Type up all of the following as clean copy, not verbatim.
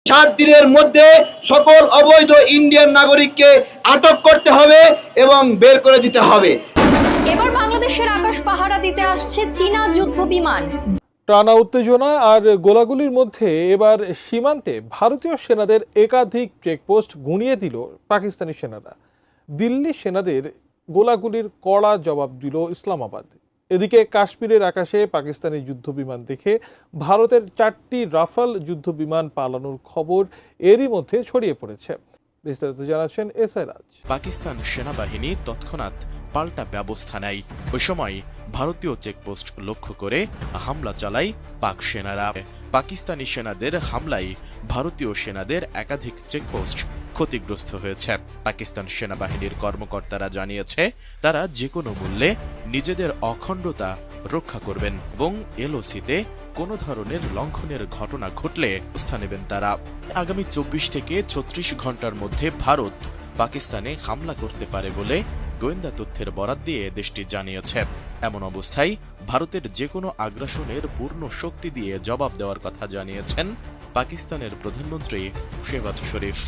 7 দিনের মধ্যে সকল অবৈধ ইন্ডিয়ান নাগরিককে আটক করতে হবে এবং বের করে দিতে হবে। এবার বাংলাদেশের আকাশ পাহারা দিতে আসছে চীনা যুদ্ধ বিমান। টানা উত্তেজনা আর গোলাগুলির মধ্যে এবার সীমান্তে ভারতীয় সেনাদের একাধিক চেকপোস্ট গুঁড়িয়ে দিল পাকিস্তানি সেনারা। দিল্লি সেনাদের গোলাগুলির কড়া জবাব দিল ইসলামাবাদ। এদিকে কাশ্মীরের আকাশে পাকিস্তানি যুদ্ধবিমান দেখে ভারতের 4টি রাফাল যুদ্ধবিমান পালানোর খবর এরই মধ্যে ছড়িয়ে পড়েছে। বিস্তারিত জানাচ্ছেন এসআই রাজ। পাকিস্তান সেনাবাহিনী তৎক্ষণাৎ পাল্টা ব্যবস্থা নেয়। ওই সময় ভারতীয় চেকপোস্ট লক্ষ্য করে হামলা চালায় পাক সেনারা। পাকিস্তানি সেনাদের হামলায় ভারতীয় সেনাদের একাধিক চেকপোস্ট ক্ষতিগ্রস্ত হয়েছে। পাকিস্তান সেনাবাহিনীর কর্মকর্তারা জানিয়েছে, তারা যে কোনো মূল্যে নিজেদের অখণ্ডতা রক্ষা করবেন এবং এলওসিতে কোনো ধরনের লঙ্ঘনের ঘটনা ঘটলে ব্যবস্থা নেবেন তারা। আগামী 24 থেকে 36 ঘন্টার মধ্যে ভারত পাকিস্তানে হামলা করতে পারে বলে গোয়েন্দা তথ্যের বরাত দিয়ে দেশটি জানিয়েছে। এমন অবস্থায় ভারতের যে কোনো আগ্রাসনের পূর্ণ শক্তি দিয়ে জবাব দেওয়ার কথা জানিয়েছেন পাকিস্তানের প্রধানমন্ত্রী শেহবাজ শরীফ।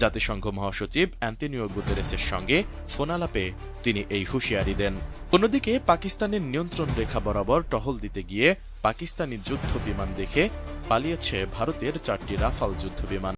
জাতিসংঘ মহাসচিব অ্যান্টনিও গুতেরেসের সঙ্গে ফোনালাপে তিনি এই হুঁশিয়ারি দেন। অন্যদিকে পাকিস্তানের নিয়ন্ত্রণ রেখা বরাবর টহল দিতে গিয়ে পাকিস্তানি যুদ্ধ বিমান দেখে পালিয়েছে ভারতের 4টি রাফাল যুদ্ধ বিমান।